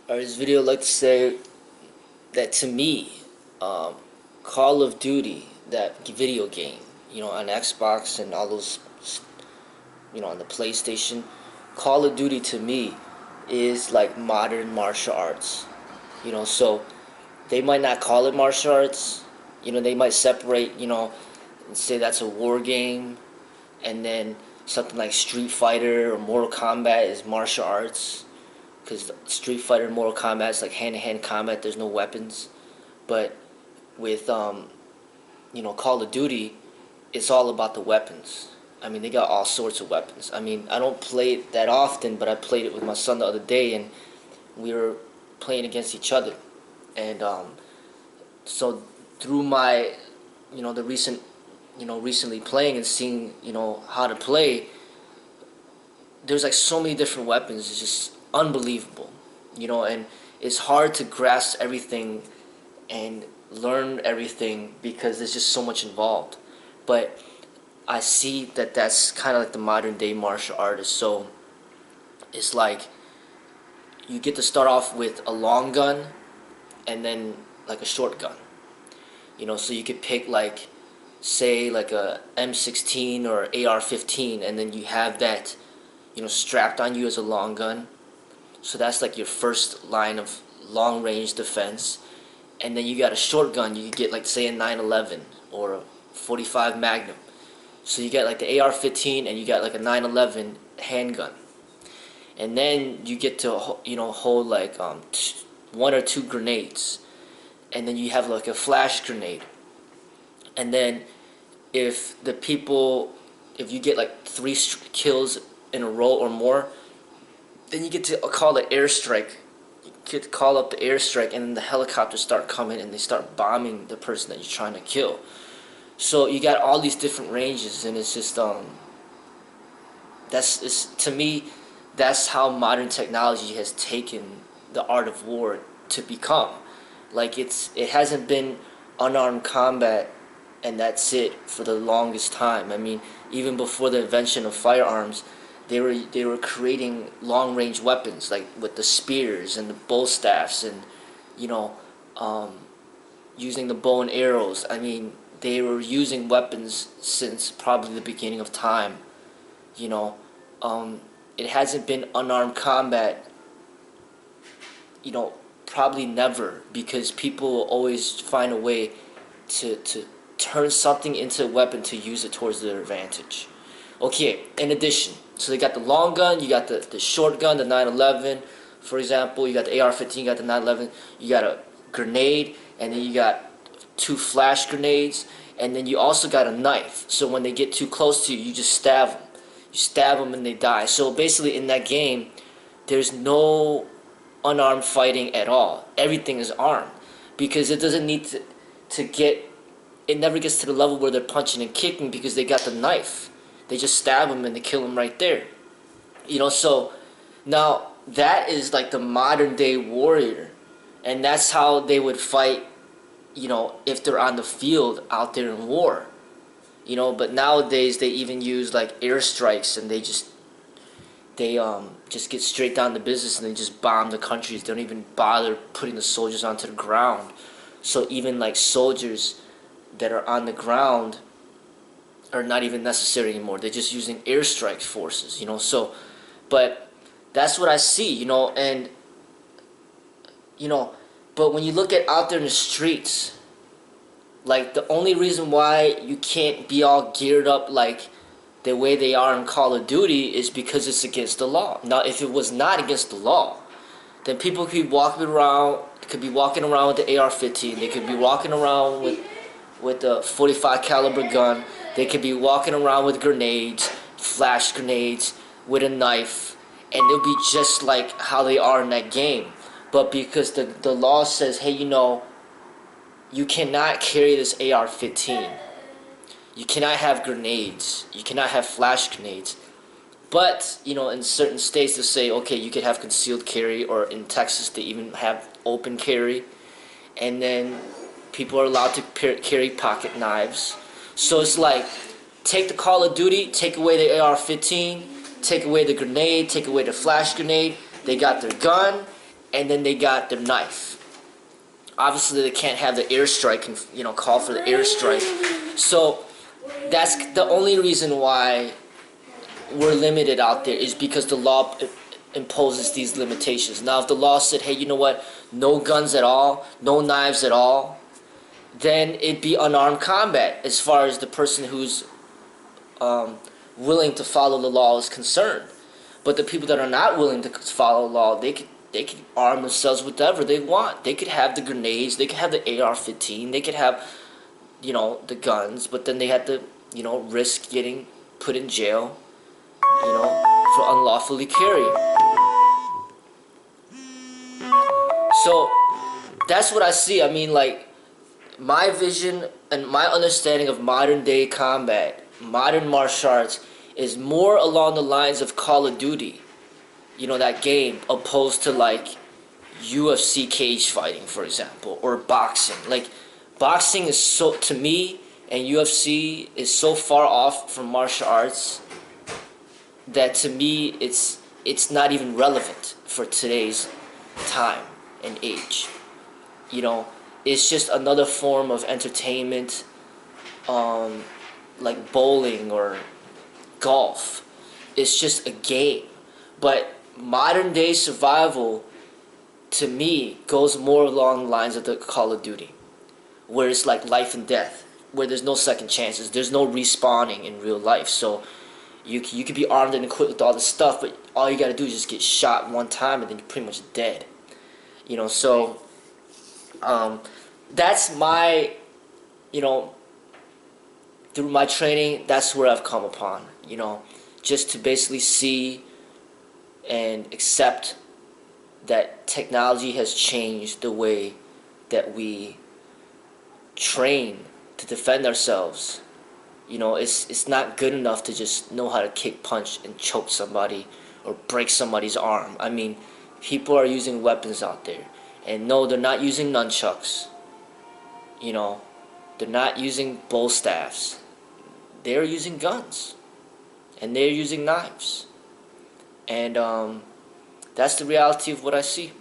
This video I'd like to say that to me, um, Call of Duty, that video game, on Xbox and all those, on the PlayStation, Call of Duty to me is like modern martial arts. So they might not call it martial arts. They might separate, and say that's a war game, and then something like Street Fighter or Mortal Kombat is martial arts, because Street Fighter and Mortal Kombat is like hand-to-hand combat. There's no weapons, but with Call of Duty, it's all about the weapons. I mean, they got all sorts of weapons. I mean, I don't play it that often, but I played it with my son the other day, and we were playing against each other. And so through my, the recent, recently playing and seeing, how to play, there's like so many different weapons. It's just unbelievable, and it's hard to grasp everything and learn everything because there's just so much involved. But I see that that's kind of like the modern day martial artist. So it's like you get to start off with a long gun and then like a short gun. So you could pick like, say like a M16 or AR-15, and then you have that, strapped on you as a long gun. So that's like your first line of long range defense. And then you got a short gun. You could get like, say, a 911 or a 45 Magnum. So you got like the AR-15 and you got like a 911 handgun. And then you get to hold like one or two grenades. And then you have like a flash grenade. And then if you get like 3 kills in a row or more, then you get to call the airstrike. You get to call up the airstrike, and then the helicopters start coming and they start bombing the person that you're trying to kill. So you got all these different ranges, and it's just to me, that's how modern technology has taken the art of war to become. Like it hasn't been unarmed combat and that's it for the longest time. I mean, even before the invention of firearms, they were creating long range weapons like with the spears and the bow staffs and using the bow and arrows. I mean, they were using weapons since probably the beginning of time. It hasn't been unarmed combat, probably never, because people will always find a way to turn something into a weapon to use it towards their advantage. Okay, in addition, so they got the long gun, you got the short gun, the 911, for example, you got the AR-15, you got the 911, you got a grenade, and then you got 2 flash grenades, and then you also got a knife. So when they get too close to you, you just stab them. You stab them and they die. So basically in that game, there's no unarmed fighting at all. Everything is armed, because it doesn't need to get, it never gets to the level where they're punching and kicking because they got the knife. They just stab them and they kill them right there. So now that is like the modern day warrior, and that's how they would fight, if they're on the field out there in war. But nowadays they even use like airstrikes, and they just get straight down to business, and they just bomb the countries. They don't even bother putting the soldiers onto the ground. So even like soldiers that are on the ground are not even necessary anymore. They're just using airstrike forces, So, but that's what I see, and but when you look at out there in the streets, like the only reason why you can't be all geared up like the way they are in Call of Duty is because it's against the law. Now, if it was not against the law, then people could be walking around with the AR-15. They could be walking around with a 45 caliber gun. They could be walking around with grenades, flash grenades, with a knife, and they'll be just like how they are in that game. But because the law says, hey, you cannot carry this AR-15. You cannot have grenades. You cannot have flash grenades. But, in certain states they say, okay, you could have concealed carry, or in Texas they even have open carry. And then people are allowed to carry pocket knives. So it's like, take the Call of Duty, take away the AR-15, take away the grenade, take away the flash grenade. They got their gun, and then they got their knife. Obviously, they can't have the airstrike and, you know, call for the airstrike. So that's the only reason why we're limited out there, is because the law imposes these limitations. Now, if the law said, hey, you know what, no guns at all, no knives at all, then it'd be unarmed combat as far as the person who's willing to follow the law is concerned. But the people that are not willing to follow the law, they could arm themselves with whatever they want. They could have the grenades, they could have the AR-15, they could have, you know, the guns, but then they had to, you know, risk getting put in jail, you know, for unlawfully carrying. So that's what I see. I mean, like, my vision and my understanding of modern day combat, modern martial arts, is more along the lines of Call of Duty, you know, that game, opposed to like UFC cage fighting, for example, or boxing. Like, boxing is so, to me, and UFC is so far off from martial arts that to me it's not even relevant for today's time and age. You know, it's just another form of entertainment, like bowling or golf. It's just a game. But modern day survival, to me, goes more along the lines of the Call of Duty, where it's like life and death, where there's no second chances, there's no respawning in real life. So you could be armed and equipped with all this stuff, but all you gotta do is just get shot one time and then you're pretty much dead. You know, so that's my, you know, through my training, that's where I've come upon, you know, just to basically see and accept that technology has changed the way that we train to defend ourselves. You know, it's not good enough to just know how to kick, punch, and choke somebody or break somebody's arm. I mean, people are using weapons out there. And no, they're not using nunchucks. You know, they're not using bow staffs. They're using guns. And they're using knives. And that's the reality of what I see.